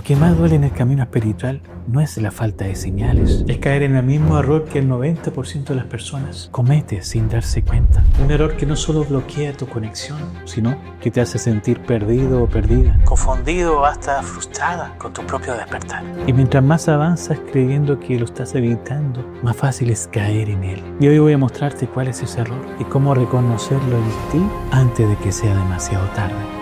lo que más duele en el camino espiritual no es la falta de señales, es caer en el mismo error que el 90% de las personas comete sin darse cuenta. Un error que no solo bloquea tu conexión, sino que te hace sentir perdido o perdida, confundido o hasta frustrada con tu propio despertar. Y mientras más avanzas creyendo que lo estás evitando, más fácil es caer en él. Y hoy voy a mostrarte cuál es ese error y cómo reconocerlo en ti antes de que sea demasiado tarde.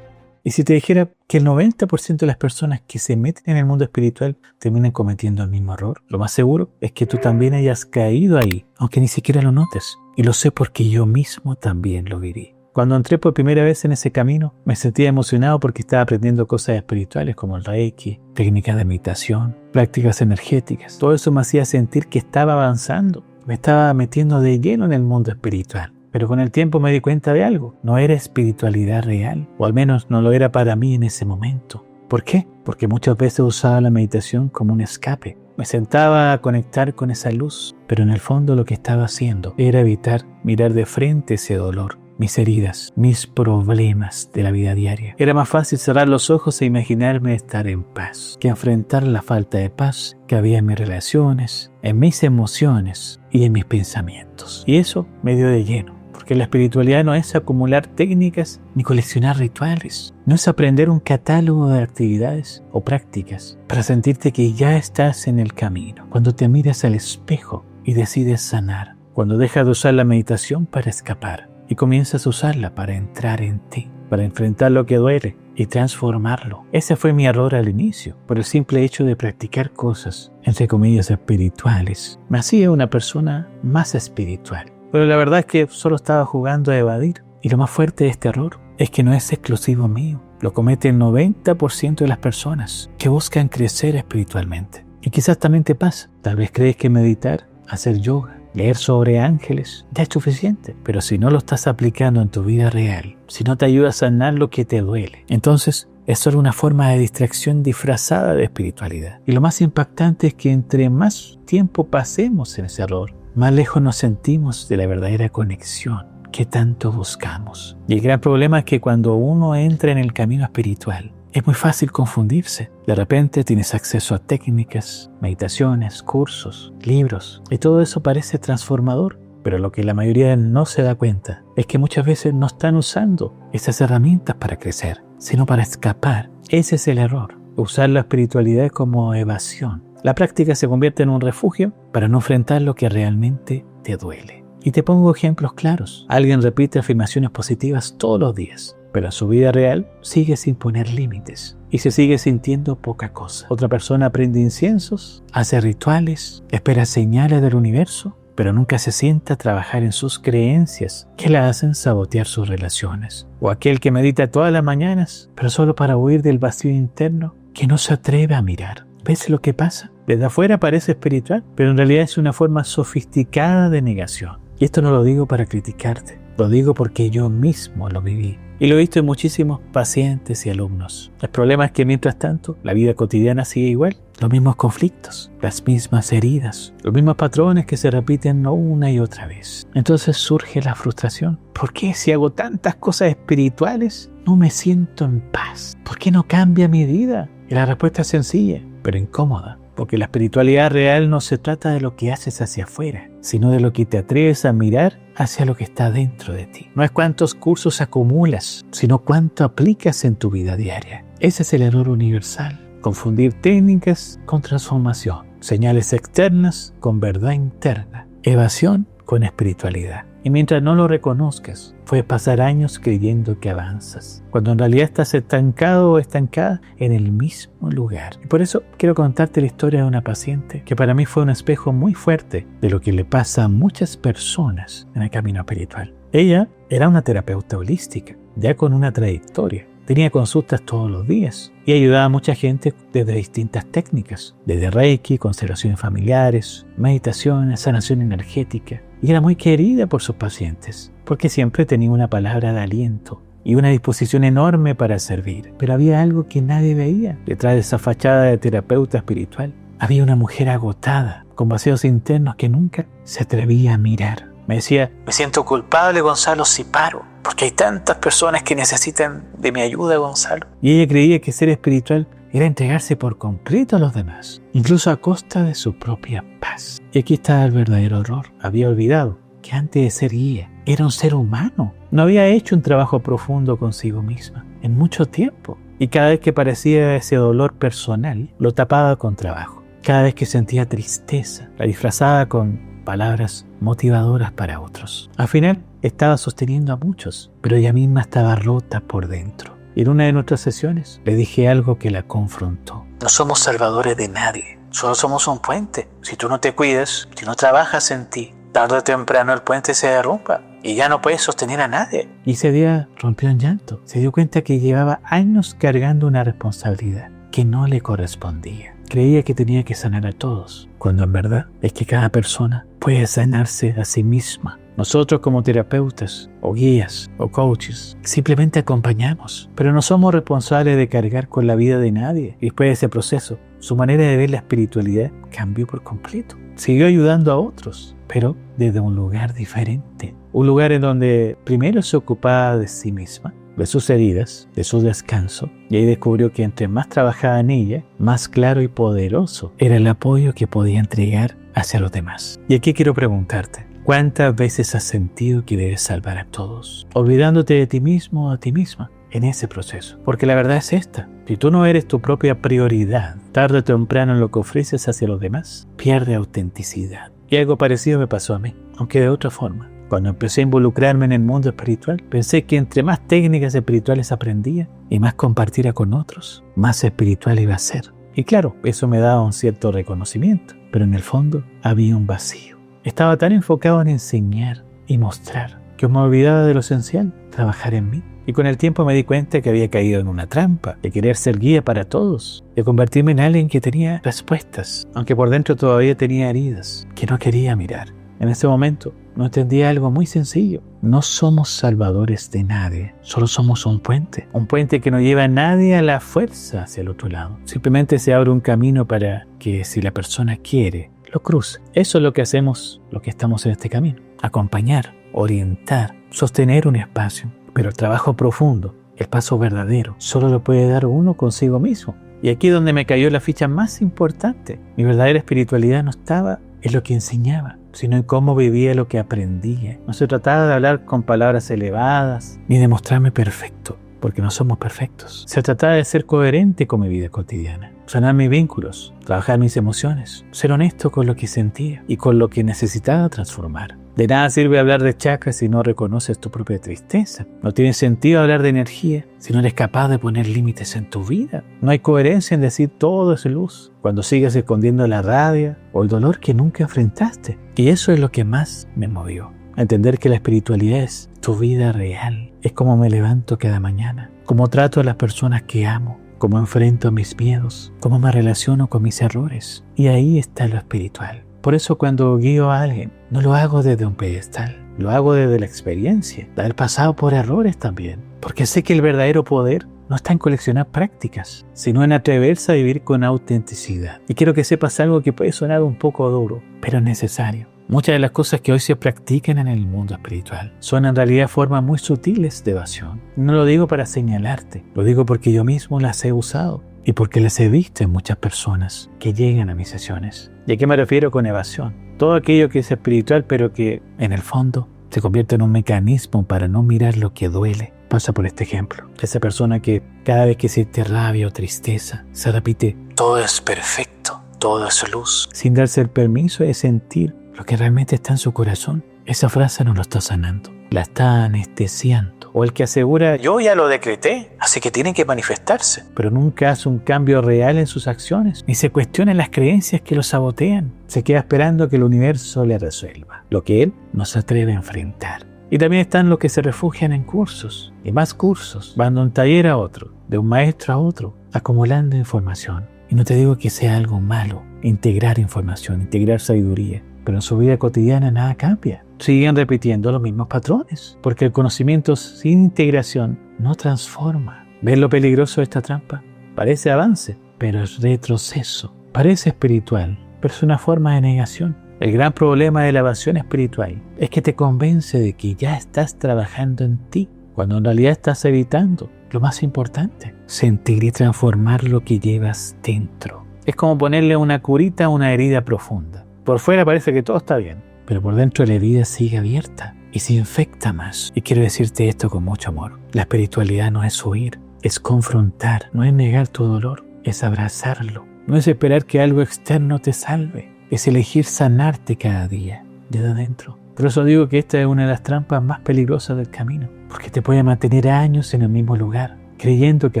Y si te dijera que el 90% de las personas que se meten en el mundo espiritual terminan cometiendo el mismo error, lo más seguro es que tú también hayas caído ahí, aunque ni siquiera lo notes. Y lo sé porque yo mismo también lo viví. Cuando entré por primera vez en ese camino, me sentía emocionado porque estaba aprendiendo cosas espirituales como el Reiki, técnicas de meditación, prácticas energéticas. Todo eso me hacía sentir que estaba avanzando. Me estaba metiendo de lleno en el mundo espiritual. Pero con el tiempo me di cuenta de algo. No era espiritualidad real, o al menos no lo era para mí en ese momento. ¿Por qué? Porque muchas veces usaba la meditación como un escape. Me sentaba a conectar con esa luz, pero en el fondo lo que estaba haciendo era evitar mirar de frente ese dolor, mis heridas, mis problemas de la vida diaria. Era más fácil cerrar los ojos e imaginarme estar en paz, que enfrentar la falta de paz que había en mis relaciones, en mis emociones y en mis pensamientos. Y eso me dio de lleno. Porque la espiritualidad no es acumular técnicas ni coleccionar rituales. No es aprender un catálogo de actividades o prácticas para sentirte que ya estás en el camino. Cuando te miras al espejo y decides sanar. Cuando dejas de usar la meditación para escapar y comienzas a usarla para entrar en ti, para enfrentar lo que duele y transformarlo. Ese fue mi error al inicio, por el simple hecho de practicar cosas, entre comillas, espirituales. Me hacía una persona más espiritual. Pero la verdad es que solo estaba jugando a evadir. Y lo más fuerte de este error es que no es exclusivo mío. Lo comete el 90% de las personas que buscan crecer espiritualmente. Y quizás también te pasa. Tal vez crees que meditar, hacer yoga, leer sobre ángeles ya es suficiente. Pero si no lo estás aplicando en tu vida real, si no te ayuda a sanar lo que te duele, entonces es solo una forma de distracción disfrazada de espiritualidad. Y lo más impactante es que entre más tiempo pasemos en ese error, más lejos nos sentimos de la verdadera conexión que tanto buscamos. Y el gran problema es que cuando uno entra en el camino espiritual, es muy fácil confundirse. De repente tienes acceso a técnicas, meditaciones, cursos, libros, y todo eso parece transformador. Pero lo que la mayoría no se da cuenta es que muchas veces no están usando esas herramientas para crecer, sino para escapar. Ese es el error, usar la espiritualidad como evasión. La práctica se convierte en un refugio para no enfrentar lo que realmente te duele. Y te pongo ejemplos claros. Alguien repite afirmaciones positivas todos los días, pero en su vida real sigue sin poner límites y se sigue sintiendo poca cosa. Otra persona aprende inciensos, hace rituales, espera señales del universo, pero nunca se sienta a trabajar en sus creencias que la hacen sabotear sus relaciones. O aquel que medita todas las mañanas, pero solo para huir del vacío interno que no se atreve a mirar. ¿Ves lo que pasa? Desde afuera parece espiritual, pero en realidad es una forma sofisticada de negación. Y esto no lo digo para criticarte, lo digo porque yo mismo lo viví. Y lo he visto en muchísimos pacientes y alumnos. El problema es que mientras tanto, la vida cotidiana sigue igual. Los mismos conflictos, las mismas heridas, los mismos patrones que se repiten una y otra vez. Entonces surge la frustración. ¿Por qué si hago tantas cosas espirituales no me siento en paz? ¿Por qué no cambia mi vida? Y la respuesta es sencilla, pero incómoda. Porque la espiritualidad real no se trata de lo que haces hacia afuera, sino de lo que te atreves a mirar hacia lo que está dentro de ti. No es cuántos cursos acumulas, sino cuánto aplicas en tu vida diaria. Ese es el error universal. Confundir técnicas con transformación, señales externas con verdad interna, evasión con espiritualidad. Y mientras no lo reconozcas, puedes pasar años creyendo que avanzas, cuando en realidad estás estancado o estancada en el mismo lugar. Y por eso quiero contarte la historia de una paciente que para mí fue un espejo muy fuerte de lo que le pasa a muchas personas en el camino espiritual. Ella era una terapeuta holística, ya con una trayectoria. Tenía consultas todos los días y ayudaba a mucha gente desde distintas técnicas, desde Reiki, constelaciones familiares, meditaciones, sanación energética. Y era muy querida por sus pacientes, porque siempre tenía una palabra de aliento y una disposición enorme para servir. Pero había algo que nadie veía detrás de esa fachada de terapeuta espiritual. Había una mujer agotada, con vacíos internos que nunca se atrevía a mirar. Me decía, me siento culpable, Gonzalo, si paro, porque hay tantas personas que necesitan de mi ayuda, Gonzalo. Y ella creía que ser espiritual era entregarse por completo a los demás, incluso a costa de su propia paz. Y aquí está el verdadero error. Había olvidado que antes de ser guía, era un ser humano. No había hecho un trabajo profundo consigo misma en mucho tiempo. Y cada vez que parecía ese dolor personal, lo tapaba con trabajo. Cada vez que sentía tristeza, la disfrazaba con palabras motivadoras para otros. Al final, estaba sosteniendo a muchos, pero ella misma estaba rota por dentro. Y en una de nuestras sesiones, le dije algo que la confrontó. No somos salvadores de nadie, solo somos un puente. Si tú no te cuidas, si no trabajas en ti, tarde o temprano el puente se derrumba y ya no puedes sostener a nadie. Y ese día rompió en llanto. Se dio cuenta que llevaba años cargando una responsabilidad que no le correspondía. Creía que tenía que sanar a todos, cuando en verdad es que cada persona puede sanarse a sí misma. Nosotros como terapeutas, o guías, o coaches, simplemente acompañamos, pero no somos responsables de cargar con la vida de nadie. Y después de ese proceso, su manera de ver la espiritualidad cambió por completo. Siguió ayudando a otros, pero desde un lugar diferente. Un lugar en donde primero se ocupaba de sí misma, de sus heridas, de su descanso, y ahí descubrió que entre más trabajaba en ella, más claro y poderoso era el apoyo que podía entregar hacia los demás. Y aquí quiero preguntarte, ¿cuántas veces has sentido que debes salvar a todos, olvidándote de ti mismo o a ti misma en ese proceso? Porque la verdad es esta: si tú no eres tu propia prioridad, tarde o temprano en lo que ofreces hacia los demás, pierde autenticidad. Y algo parecido me pasó a mí, aunque de otra forma. Cuando empecé a involucrarme en el mundo espiritual, pensé que entre más técnicas espirituales aprendía y más compartiera con otros, más espiritual iba a ser. Y claro, eso me daba un cierto reconocimiento, pero en el fondo había un vacío. Estaba tan enfocado en enseñar y mostrar que me olvidaba de lo esencial, trabajar en mí. Y con el tiempo me di cuenta que había caído en una trampa de querer ser guía para todos, de convertirme en alguien que tenía respuestas, aunque por dentro todavía tenía heridas que no quería mirar. En ese momento no entendía algo muy sencillo. No somos salvadores de nadie, solo somos un puente que no lleva a nadie a la fuerza hacia el otro lado. Simplemente se abre un camino para que, si la persona quiere, lo cruce. Eso es lo que hacemos, lo que estamos en este camino: acompañar, orientar, sostener un espacio. Pero el trabajo profundo, el paso verdadero, solo lo puede dar uno consigo mismo. Y aquí es donde me cayó la ficha más importante. Mi verdadera espiritualidad no estaba en lo que enseñaba, sino en cómo vivía lo que aprendía. No se trataba de hablar con palabras elevadas, ni de mostrarme perfecto, porque no somos perfectos. Se trataba de ser coherente con mi vida cotidiana, sanar mis vínculos, trabajar mis emociones, ser honesto con lo que sentía y con lo que necesitaba transformar. De nada sirve hablar de chakras si no reconoces tu propia tristeza. No tiene sentido hablar de energía si no eres capaz de poner límites en tu vida. No hay coherencia en decir todo es luz cuando sigues escondiendo la rabia o el dolor que nunca enfrentaste. Y eso es lo que más me movió. Entender que la espiritualidad es tu vida real. Es cómo me levanto cada mañana, cómo trato a las personas que amo, cómo enfrento mis miedos, cómo me relaciono con mis errores. Y ahí está lo espiritual. Por eso cuando guío a alguien, no lo hago desde un pedestal, lo hago desde la experiencia, de haber pasado por errores también. Porque sé que el verdadero poder no está en coleccionar prácticas, sino en atreverse a vivir con autenticidad. Y quiero que sepas algo que puede sonar un poco duro, pero es necesario. Muchas de las cosas que hoy se practican en el mundo espiritual son en realidad formas muy sutiles de evasión. No lo digo para señalarte, lo digo porque yo mismo las he usado y porque las he visto en muchas personas que llegan a mis sesiones. ¿Y a qué me refiero con evasión? Todo aquello que es espiritual pero que en el fondo se convierte en un mecanismo para no mirar lo que duele. Pasa por este ejemplo. Esa persona que cada vez que siente rabia o tristeza se repite: todo es perfecto, todo es luz, sin darse el permiso de sentir lo que realmente está en su corazón. Esa frase no lo está sanando, la está anestesiando. O el que asegura: yo ya lo decreté, así que tiene que manifestarse, pero nunca hace un cambio real en sus acciones, ni se cuestiona las creencias que lo sabotean. Se queda esperando que el universo le resuelva lo que él no se atreve a enfrentar. Y también están los que se refugian en cursos y más cursos, van de un taller a otro, de un maestro a otro, acumulando información. Y no te digo que sea algo malo integrar información, integrar sabiduría, pero en su vida cotidiana nada cambia. Siguen repitiendo los mismos patrones, porque el conocimiento sin integración no transforma. ¿Ves lo peligroso de esta trampa? Parece avance, pero es retroceso. Parece espiritual, pero es una forma de negación. El gran problema de la evasión espiritual es que te convence de que ya estás trabajando en ti, cuando en realidad estás evitando lo más importante: sentir y transformar lo que llevas dentro. Es como ponerle una curita a una herida profunda. Por fuera parece que todo está bien, pero por dentro la herida sigue abierta y se infecta más. Y quiero decirte esto con mucho amor. La espiritualidad no es huir, es confrontar, no es negar tu dolor, es abrazarlo. No es esperar que algo externo te salve, es elegir sanarte cada día, desde adentro. Por eso digo que esta es una de las trampas más peligrosas del camino, porque te puede mantener años en el mismo lugar, creyendo que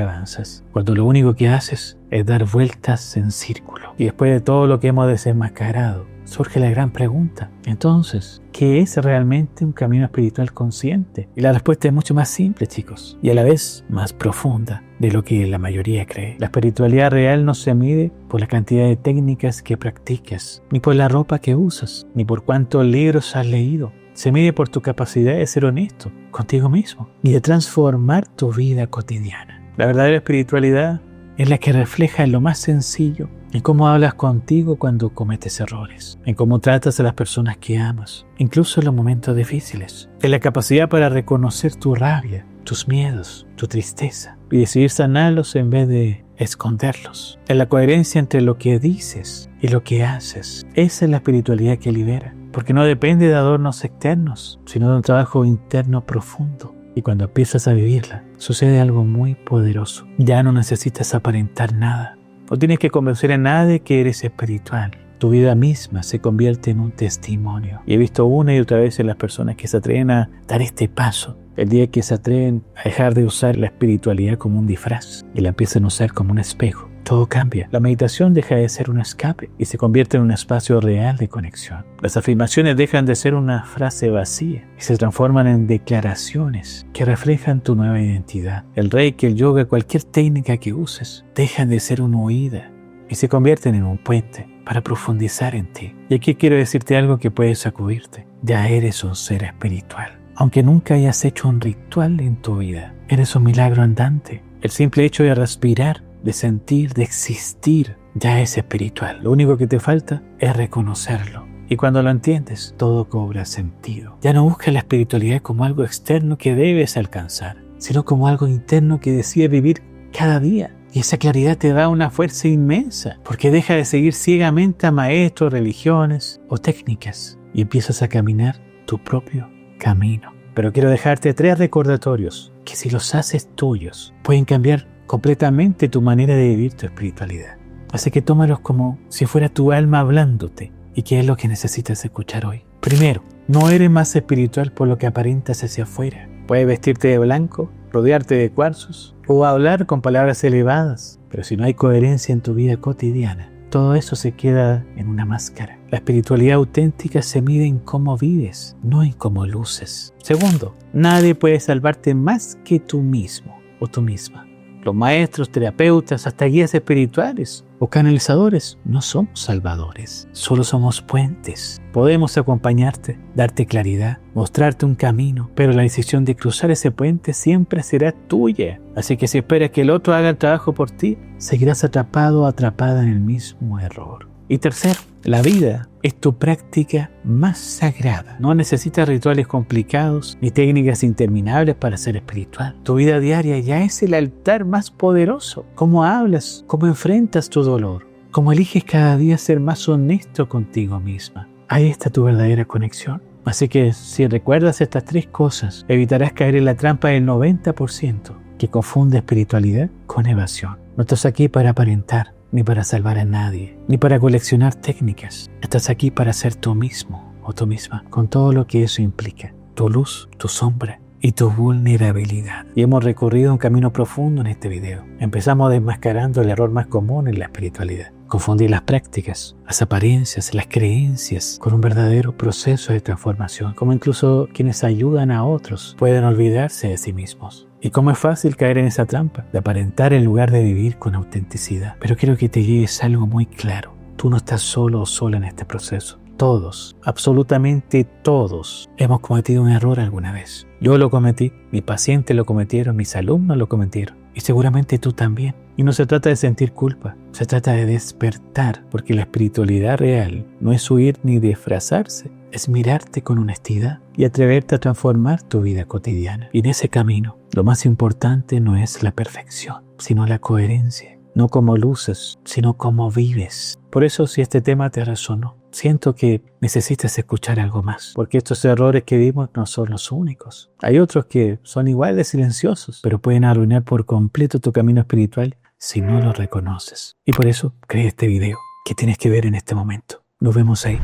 avanzas, cuando lo único que haces es dar vueltas en círculo. Y después de todo lo que hemos desenmascarado, surge la gran pregunta: entonces, ¿qué es realmente un camino espiritual consciente? Y la respuesta es mucho más simple, chicos, y a la vez más profunda de lo que la mayoría cree. La espiritualidad real no se mide por la cantidad de técnicas que practicas, ni por la ropa que usas, ni por cuántos libros has leído. Se mide por tu capacidad de ser honesto contigo mismo y de transformar tu vida cotidiana. La verdadera espiritualidad es la que refleja en lo más sencillo, en cómo hablas contigo cuando cometes errores, en cómo tratas a las personas que amas, incluso en los momentos difíciles, en la capacidad para reconocer tu rabia, tus miedos, tu tristeza y decidir sanarlos en vez de esconderlos, en la coherencia entre lo que dices y lo que haces. Esa es la espiritualidad que libera, porque no depende de adornos externos, sino de un trabajo interno profundo. Y cuando empiezas a vivirla, sucede algo muy poderoso. Ya no necesitas aparentar nada. No tienes que convencer a nadie que eres espiritual. Tu vida misma se convierte en un testimonio. Y he visto una y otra vez en las personas que se atreven a dar este paso. El día que se atreven a dejar de usar la espiritualidad como un disfraz y la empiezan a usar como un espejo, todo cambia. La meditación deja de ser un escape y se convierte en un espacio real de conexión. Las afirmaciones dejan de ser una frase vacía y se transforman en declaraciones que reflejan tu nueva identidad. El reiki, el yoga, cualquier técnica que uses, dejan de ser una huida y se convierten en un puente para profundizar en ti. Y aquí quiero decirte algo que puede sacudirte. Ya eres un ser espiritual. Aunque nunca hayas hecho un ritual en tu vida, eres un milagro andante. El simple hecho de respirar, de sentir, de existir, ya es espiritual. Lo único que te falta es reconocerlo. Y cuando lo entiendes, todo cobra sentido. Ya no buscas la espiritualidad como algo externo que debes alcanzar, sino como algo interno que decides vivir cada día. Y esa claridad te da una fuerza inmensa, porque deja de seguir ciegamente a maestros, religiones o técnicas y empiezas a caminar tu propio camino. Pero quiero dejarte 3 recordatorios que, si los haces tuyos, pueden cambiar completamente tu manera de vivir tu espiritualidad. Así que tómalos como si fuera tu alma hablándote y que es lo que necesitas escuchar hoy. Primero, no eres más espiritual por lo que aparentas hacia afuera. Puedes vestirte de blanco, rodearte de cuarzos o hablar con palabras elevadas, pero si no hay coherencia en tu vida cotidiana, todo eso se queda en una máscara. La espiritualidad auténtica se mide en cómo vives, no en cómo luces. Segundo, nadie puede salvarte más que tú mismo o tú misma. Los maestros, terapeutas, hasta guías espirituales o canalizadores no somos salvadores, solo somos puentes. Podemos acompañarte, darte claridad, mostrarte un camino, pero la decisión de cruzar ese puente siempre será tuya. Así que si esperas que el otro haga el trabajo por ti, seguirás atrapado o atrapada en el mismo error. Y tercero, la vida es tu práctica más sagrada. No necesitas rituales complicados ni técnicas interminables para ser espiritual. Tu vida diaria ya es el altar más poderoso. Cómo hablas, cómo enfrentas tu dolor, cómo eliges cada día ser más honesto contigo misma. Ahí está tu verdadera conexión. Así que si recuerdas estas 3 cosas, evitarás caer en la trampa del 90% que confunde espiritualidad con evasión. No estás aquí para aparentar, ni para salvar a nadie, ni para coleccionar técnicas. Estás aquí para ser tú mismo o tú misma, con todo lo que eso implica, tu luz, tu sombra y tu vulnerabilidad. Y hemos recorrido un camino profundo en este video. Empezamos desmascarando el error más común en la espiritualidad: confundir las prácticas, las apariencias, las creencias con un verdadero proceso de transformación. Como incluso quienes ayudan a otros pueden olvidarse de sí mismos. Y cómo es fácil caer en esa trampa de aparentar en lugar de vivir con autenticidad. Pero quiero que te lleves algo muy claro. Tú no estás solo o sola en este proceso. Todos, absolutamente todos, hemos cometido un error alguna vez. Yo lo cometí, mis pacientes lo cometieron, mis alumnos lo cometieron. Y seguramente tú también. Y no se trata de sentir culpa, se trata de despertar, porque la espiritualidad real no es huir ni disfrazarse, es mirarte con honestidad y atreverte a transformar tu vida cotidiana. Y en ese camino, lo más importante no es la perfección, sino la coherencia. No cómo luces, sino cómo vives. Por eso, si este tema te resonó, siento que necesitas escuchar algo más, porque estos errores que vimos no son los únicos. Hay otros que son igual de silenciosos, pero pueden arruinar por completo tu camino espiritual si no lo reconoces. Y por eso creé este video que tienes que ver en este momento. Nos vemos ahí.